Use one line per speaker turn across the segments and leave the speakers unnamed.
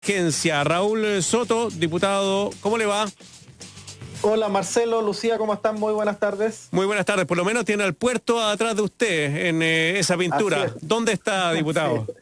emergencia. Raúl Soto, diputado, ¿cómo le va?
Hola Marcelo, Lucía, ¿cómo están? Muy buenas tardes.
Muy buenas tardes, por lo menos tiene el puerto atrás de usted en esa pintura. ¿Dónde está, diputado?
Sí.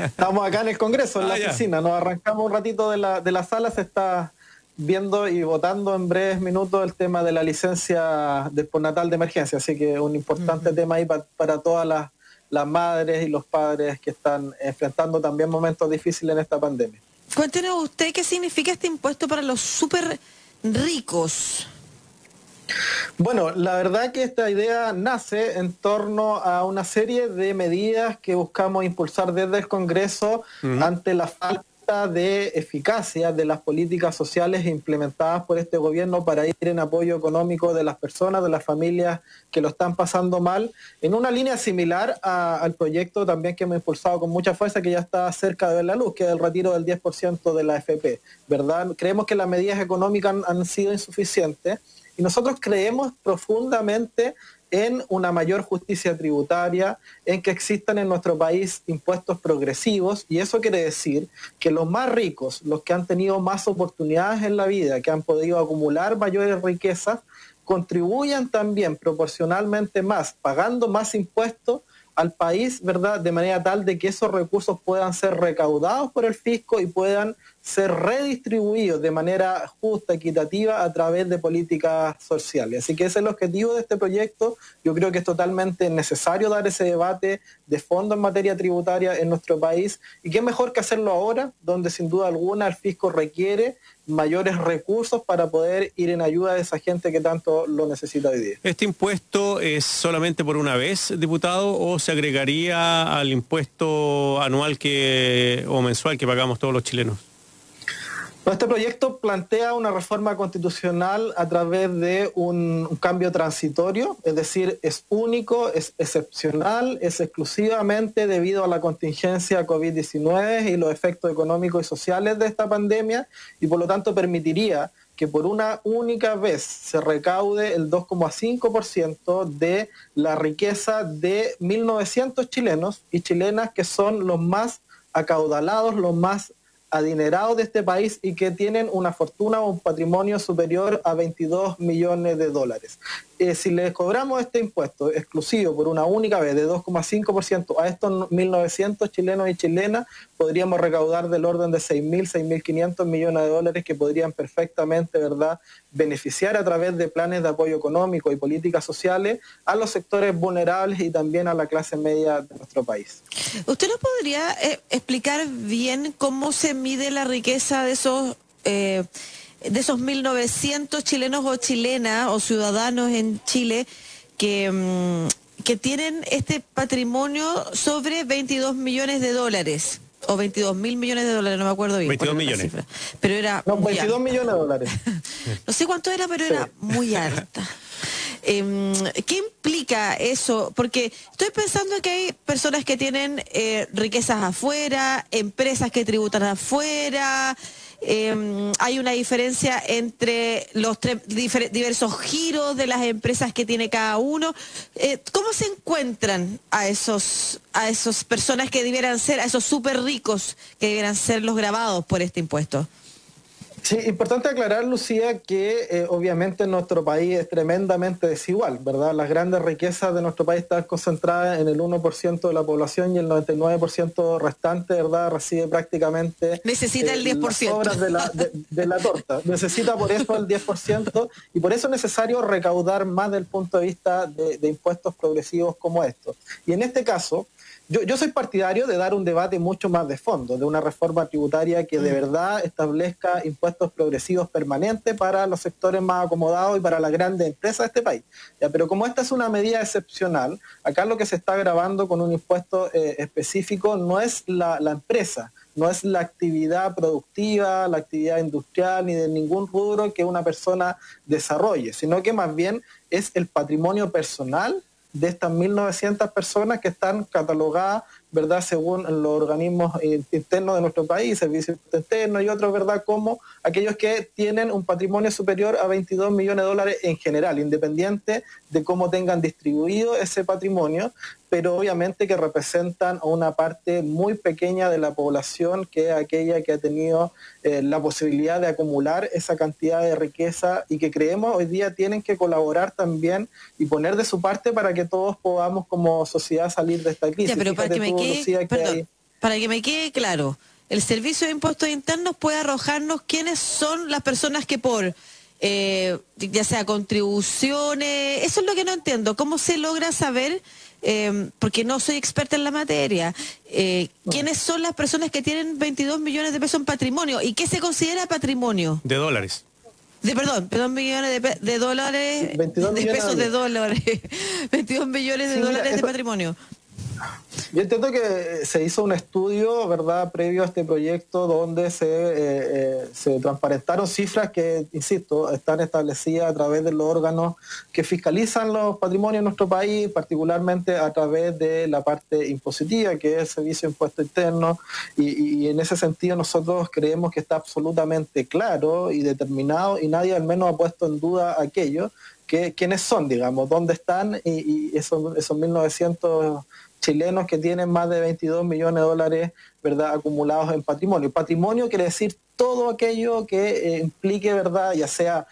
Estamos acá en el Congreso, en la oficina. Nos arrancamos un ratito de la sala, se está viendo y votando en breves minutos el tema de la licencia de postnatal de emergencia, así que un importante tema ahí para todas las madres y los padres que están enfrentando también momentos difíciles en esta pandemia.
Cuéntenos usted qué significa este impuesto para los súper ricos.
Bueno, la verdad que esta idea nace en torno a una serie de medidas que buscamos impulsar desde el Congreso ante la falta de eficacia de las políticas sociales implementadas por este gobierno para ir en apoyo económico de las personas, de las familias que lo están pasando mal, en una línea similar al proyecto también que hemos impulsado con mucha fuerza, que ya está cerca de ver la luz, que es el retiro del 10% de la AFP, ¿verdad? Creemos que las medidas económicas han sido insuficientes y nosotros creemos profundamente en una mayor justicia tributaria, en que existan en nuestro país impuestos progresivos, y eso quiere decir que los más ricos, los que han tenido más oportunidades en la vida, que han podido acumular mayores riquezas, contribuyan también proporcionalmente más, pagando más impuestos al país, ¿verdad? De manera tal de que esos recursos puedan ser recaudados por el fisco y puedan ser redistribuidos de manera justa, equitativa, a través de políticas sociales. Así que ese es el objetivo de este proyecto. Yo creo que es totalmente necesario dar ese debate de fondo en materia tributaria en nuestro país, y qué mejor que hacerlo ahora, donde sin duda alguna el fisco requiere mayores recursos para poder ir en ayuda de esa gente que tanto lo necesita hoy día.
¿Este impuesto es solamente por una vez, diputado, o se agregaría al impuesto anual o mensual que pagamos todos los chilenos?
Este proyecto plantea una reforma constitucional a través de un cambio transitorio, es decir, es único, es excepcional, es exclusivamente debido a la contingencia COVID-19 y los efectos económicos y sociales de esta pandemia, y por lo tanto permitiría que por una única vez se recaude el 2,5% de la riqueza de 1.900 chilenos y chilenas, que son los más acaudalados, los más adinerados de este país y que tienen una fortuna o un patrimonio superior a 22 millones de dólares. Si les cobramos este impuesto exclusivo por una única vez de 2,5% a estos 1.900 chilenos y chilenas, podríamos recaudar del orden de 6.500 millones de dólares que podrían perfectamente, ¿verdad?, beneficiar a través de planes de apoyo económico y políticas sociales a los sectores vulnerables y también a la clase media de nuestro país.
¿Usted nos podría explicar bien cómo se mide la riqueza de esos 1.900 chilenos o chilenas o ciudadanos en Chile que tienen este patrimonio sobre 22 millones de dólares? O 22.000 millones de dólares, no me acuerdo bien.
22 millones.
Pero era...
No, 22 millones de dólares.
No sé cuánto era, pero era muy alta. ¿Qué implica eso? Porque estoy pensando que hay personas que tienen riquezas afuera, empresas que tributan afuera, hay una diferencia entre los diversos giros de las empresas que tiene cada uno. ¿Cómo se encuentran a esas personas que debieran ser, a esos súper ricos que debieran ser los gravados por este impuesto?
Sí, importante aclarar, Lucía, que obviamente nuestro país es tremendamente desigual, ¿verdad? Las grandes riquezas de nuestro país están concentradas en el 1% de la población y el 99% restante, ¿verdad?, recibe prácticamente...
Necesita el 10%.
Las sobras de la torta. Necesita por eso el 10%, y por eso es necesario recaudar más desde el punto de vista de impuestos progresivos como estos. Y en este caso... Yo soy partidario de dar un debate mucho más de fondo, de una reforma tributaria que de verdad establezca impuestos progresivos permanentes para los sectores más acomodados y para las grandes empresas de este país. Pero como esta es una medida excepcional, acá lo que se está grabando con un impuesto específico no es la empresa, no es la actividad productiva, la actividad industrial, ni de ningún rubro que una persona desarrolle, sino que más bien es el patrimonio personal de estas 1.900 personas que están catalogadas ¿verdad? Según los organismos internos de nuestro país, servicios internos y otros, ¿verdad? Como aquellos que tienen un patrimonio superior a 22 millones de dólares en general, independiente de cómo tengan distribuido ese patrimonio, pero obviamente que representan a una parte muy pequeña de la población, que es aquella que ha tenido la posibilidad de acumular esa cantidad de riqueza y que creemos hoy día tienen que colaborar también y poner de su parte para que todos podamos como sociedad salir de esta crisis.
Ya, pero para
Fíjate
que me
tú,
quede,
Lucía,
perdón, para que me quede claro, el Servicio de Impuestos Internos puede arrojarnos quiénes son las personas que por ya sea contribuciones, eso es lo que no entiendo, ¿cómo se logra saber? Porque no soy experta en la materia, ¿quiénes son las personas que tienen 22 millones de pesos en patrimonio? ¿Y qué se considera patrimonio?
De dólares.
Perdón, millones de dólares,
22
de
millones
pesos de dólares, 22 millones de
Sí, mira,
dólares de patrimonio.
Yo entiendo que se hizo un estudio, ¿verdad?, previo a este proyecto donde se transparentaron cifras que, insisto, están establecidas a través de los órganos que fiscalizan los patrimonios en nuestro país, particularmente a través de la parte impositiva, que es el Servicio de Impuestos Internos, y en ese sentido nosotros creemos que está absolutamente claro y determinado, y nadie al menos ha puesto en duda aquello, que quiénes son, digamos, dónde están, y esos 1.900 chilenos que tienen más de 22 millones de dólares, ¿verdad?, acumulados en patrimonio. Patrimonio quiere decir todo aquello que implique, ¿verdad?, ya sea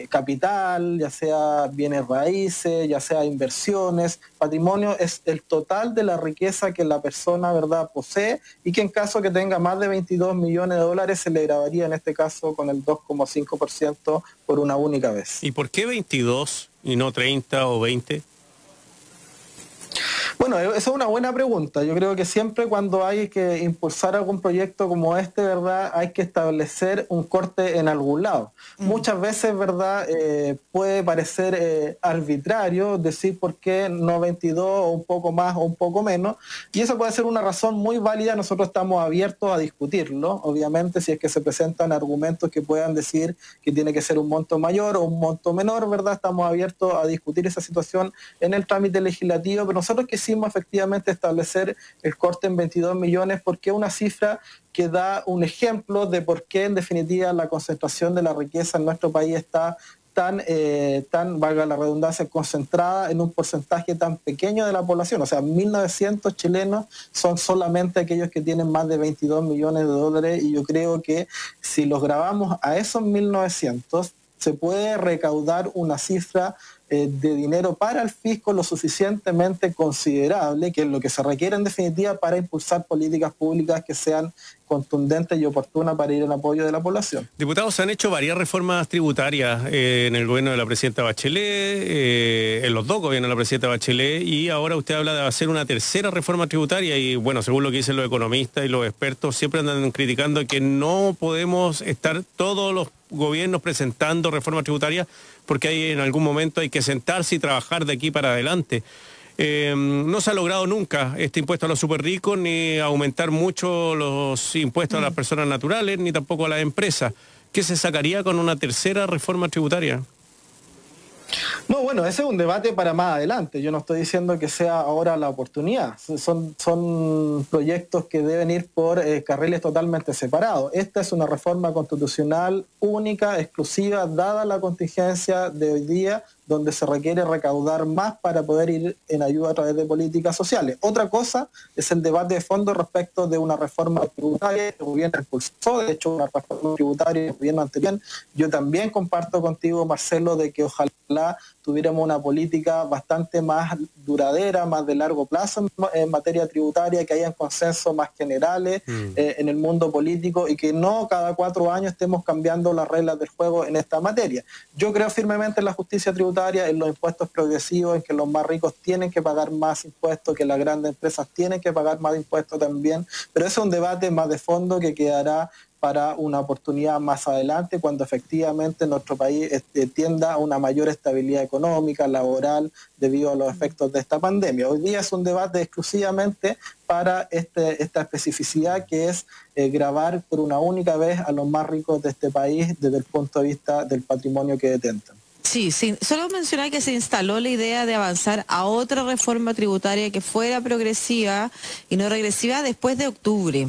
capital, ya sea bienes raíces, ya sea inversiones. Patrimonio es el total de la riqueza que la persona, ¿verdad?, posee, y que en caso que tenga más de 22 millones de dólares se le grabaría en este caso con el 2,5% por una única vez.
¿Y por qué 22 y no 30 o 20?
Bueno, esa es una buena pregunta. Yo creo que siempre cuando hay que impulsar algún proyecto como este, ¿verdad?, hay que establecer un corte en algún lado. Muchas veces, ¿verdad?, puede parecer arbitrario decir por qué no 22 o un poco más o un poco menos, y eso puede ser una razón muy válida. Nosotros estamos abiertos a discutirlo, obviamente, si es que se presentan argumentos que puedan decir que tiene que ser un monto mayor o un monto menor, ¿verdad? Estamos abiertos a discutir esa situación en el trámite legislativo, pero nosotros quisimos efectivamente establecer el corte en 22 millones porque es una cifra que da un ejemplo de por qué en definitiva la concentración de la riqueza en nuestro país está tan, valga la redundancia, concentrada en un porcentaje tan pequeño de la población. O sea, 1.900 chilenos son solamente aquellos que tienen más de 22 millones de dólares, y yo creo que si los grabamos a esos 1.900 se puede recaudar una cifra de dinero para el fisco lo suficientemente considerable, que es lo que se requiere en definitiva para impulsar políticas públicas que sean contundentes y oportunas para ir en apoyo de la población.
Diputados, se han hecho varias reformas tributarias en el gobierno de la presidenta Bachelet, en los dos gobiernos de la presidenta Bachelet, y ahora usted habla de hacer una tercera reforma tributaria, y bueno, según lo que dicen los economistas y los expertos, siempre andan criticando que no podemos estar todos los gobiernos presentando reformas tributarias, porque hay, en algún momento hay que sentarse y trabajar de aquí para adelante. No se ha logrado nunca este impuesto a los súper ricos, ni aumentar mucho los impuestos a las personas naturales, ni tampoco a las empresas. ¿Qué se sacaría con una tercera reforma tributaria?
No, bueno, ese es un debate para más adelante. Yo no estoy diciendo que sea ahora la oportunidad. Son proyectos que deben ir por carriles totalmente separados. Esta es una reforma constitucional única, exclusiva, dada la contingencia de hoy día, donde se requiere recaudar más para poder ir en ayuda a través de políticas sociales. Otra cosa es el debate de fondo respecto de una reforma tributaria que el gobierno impulsó, de hecho una reforma tributaria del gobierno anterior. Yo también comparto contigo, Marcelo, de que ojalá tuviéramos una política bastante más duradera, más de largo plazo en materia tributaria, que hayan consensos más generales en el mundo político, y que no cada 4 años estemos cambiando las reglas del juego en esta materia. Yo creo firmemente en la justicia tributaria, en los impuestos progresivos, en que los más ricos tienen que pagar más impuestos, que las grandes empresas tienen que pagar más impuestos también, pero ese es un debate más de fondo que quedará para una oportunidad más adelante, cuando efectivamente nuestro país tienda a una mayor estabilidad económica, laboral, debido a los efectos de esta pandemia. Hoy día es un debate exclusivamente para esta especificidad, que es gravar por una única vez a los más ricos de este país desde el punto de vista del patrimonio que detentan.
Sí, sí, solo mencionar que se instaló la idea de avanzar a otra reforma tributaria que fuera progresiva y no regresiva después de octubre.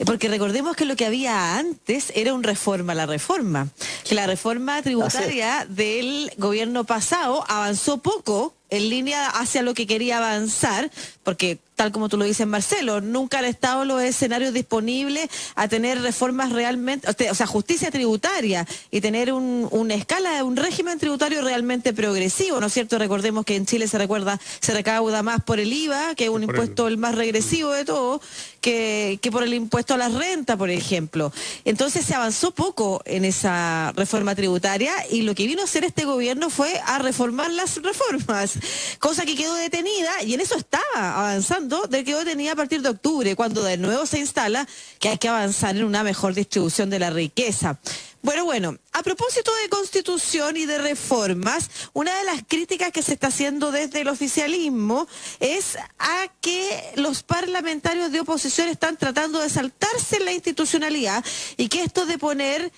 Porque recordemos que lo que había antes era un reforma a la reforma. Que la reforma tributaria del gobierno pasado avanzó poco en línea hacia lo que quería avanzar, porque tal como tú lo dices, Marcelo, nunca han estado los escenarios disponibles a tener reformas realmente, o sea, justicia tributaria y tener una escala, un régimen tributario realmente progresivo, ¿no es cierto? Recordemos que en Chile se recauda más por el IVA, que es un impuesto el más regresivo de todo, que por el impuesto a la renta, por ejemplo. Entonces se avanzó poco en esa reforma tributaria y lo que vino a hacer este gobierno fue a reformar las reformas, cosa que quedó detenida y en eso estaba avanzando, quedó detenida a partir de octubre, cuando de nuevo se instala que hay que avanzar en una mejor distribución de la riqueza. Bueno, a propósito de constitución y de reformas, una de las críticas que se está haciendo desde el oficialismo es a que los parlamentarios de oposición están tratando de saltarse la institucionalidad y que esto de poner,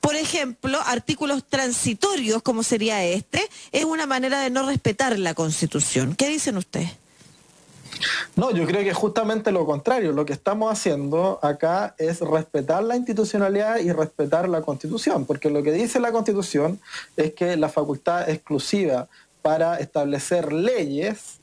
por ejemplo, artículos transitorios, como sería este, es una manera de no respetar la Constitución. ¿Qué dicen ustedes?
No, yo creo que justamente lo contrario. Lo que estamos haciendo acá es respetar la institucionalidad y respetar la Constitución, porque lo que dice la Constitución es que la facultad exclusiva para establecer leyes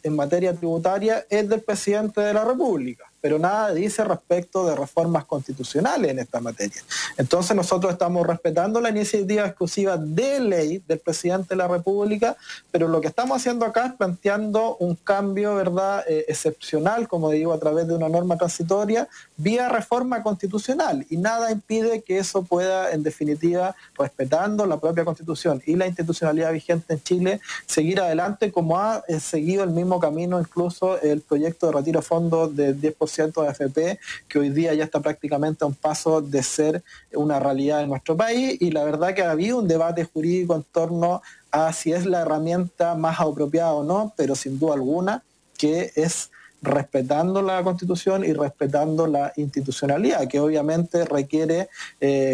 en materia tributaria es del presidente de la República, pero nada dice respecto de reformas constitucionales en esta materia. Entonces nosotros estamos respetando la iniciativa exclusiva de ley del presidente de la República, pero lo que estamos haciendo acá es planteando un cambio, ¿verdad?, excepcional, como digo, a través de una norma transitoria, vía reforma constitucional, y nada impide que eso pueda, en definitiva, respetando la propia Constitución y la institucionalidad vigente en Chile, seguir adelante como ha seguido el mismo camino incluso el proyecto de retiro de fondos del 10% de AFP, que hoy día ya está prácticamente a un paso de ser una realidad en nuestro país, y la verdad que ha habido un debate jurídico en torno a si es la herramienta más apropiada o no, pero sin duda alguna que es respetando la Constitución y respetando la institucionalidad, que obviamente requiere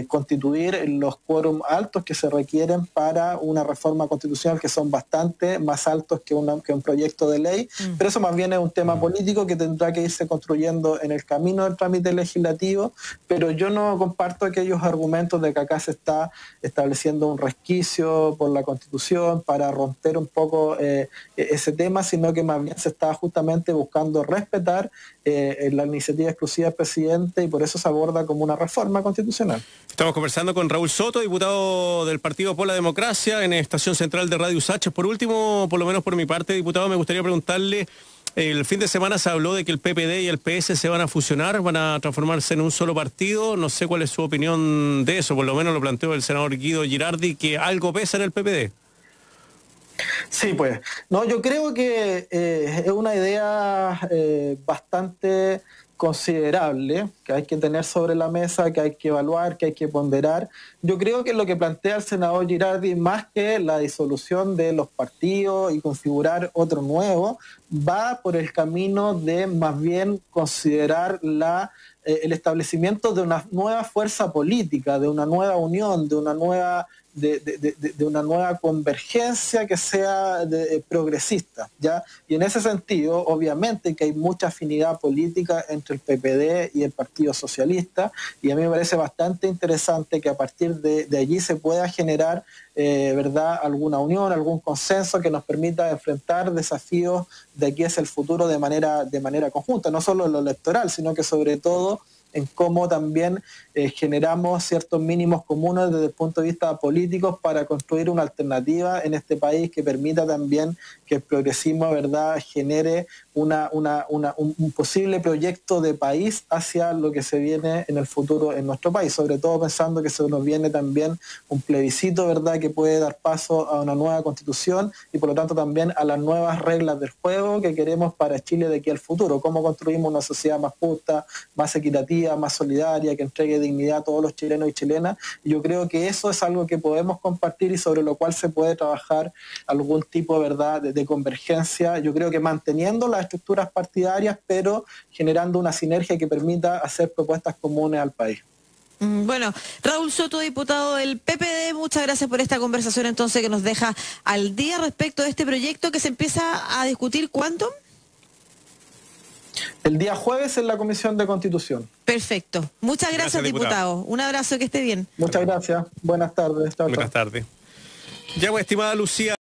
constituir los quórum altos que se requieren para una reforma constitucional, que son bastante más altos que un proyecto de ley, pero eso más bien es un tema político que tendrá que irse construyendo en el camino del trámite legislativo, pero yo no comparto aquellos argumentos de que acá se está estableciendo un resquicio por la Constitución para romper un poco ese tema, sino que más bien se está justamente buscando respetar la iniciativa exclusiva del presidente, y por eso se aborda como una reforma constitucional.
Estamos conversando con Raúl Soto, diputado del Partido por la Democracia en Estación Central de Radio Usach. Por último, por lo menos por mi parte, diputado, me gustaría preguntarle, el fin de semana se habló de que el PPD y el PS se van a fusionar, van a transformarse en un solo partido. No sé cuál es su opinión de eso, por lo menos lo planteó el senador Guido Girardi, que algo pesa en el PPD.
Sí, pues. No, yo creo que es una idea bastante considerable, que hay que tener sobre la mesa, que hay que evaluar, que hay que ponderar. Yo creo que lo que plantea el senador Girardi, más que la disolución de los partidos y configurar otro nuevo, va por el camino de más bien considerar el establecimiento de una nueva fuerza política, de una nueva unión, de una nueva una nueva convergencia que sea progresista, ¿ya? Y en ese sentido, obviamente que hay mucha afinidad política entre el PPD y el Partido Socialista, y a mí me parece bastante interesante que a partir de allí se pueda generar ¿verdad?, alguna unión, algún consenso que nos permita enfrentar desafíos de aquí hacia el futuro de manera conjunta, no solo en lo electoral, sino que sobre todo en cómo también generamos ciertos mínimos comunes desde el punto de vista político para construir una alternativa en este país que permita también que el progresismo, ¿verdad?, genere un posible proyecto de país hacia lo que se viene en el futuro en nuestro país, sobre todo pensando que se nos viene también un plebiscito, ¿verdad?, que puede dar paso a una nueva constitución y por lo tanto también a las nuevas reglas del juego que queremos para Chile de aquí al futuro, cómo construimos una sociedad más justa, más equitativa, más solidaria, que entregue dignidad a todos los chilenos y chilenas. Y yo creo que eso es algo que podemos compartir y sobre lo cual se puede trabajar algún tipo, ¿verdad?, de convergencia. Yo creo que manteniendo las estructuras partidarias, pero generando una sinergia que permita hacer propuestas comunes al país.
Bueno, Raúl Soto, diputado del PPD, muchas gracias por esta conversación entonces que nos deja al día respecto de este proyecto que se empieza a discutir ¿cuándo?
El día jueves en la Comisión de Constitución.
Perfecto. Muchas gracias, diputado. Un abrazo, que esté bien.
Muchas gracias. Buenas tardes.
Buenas tardes. Ya, pues, estimada Lucía.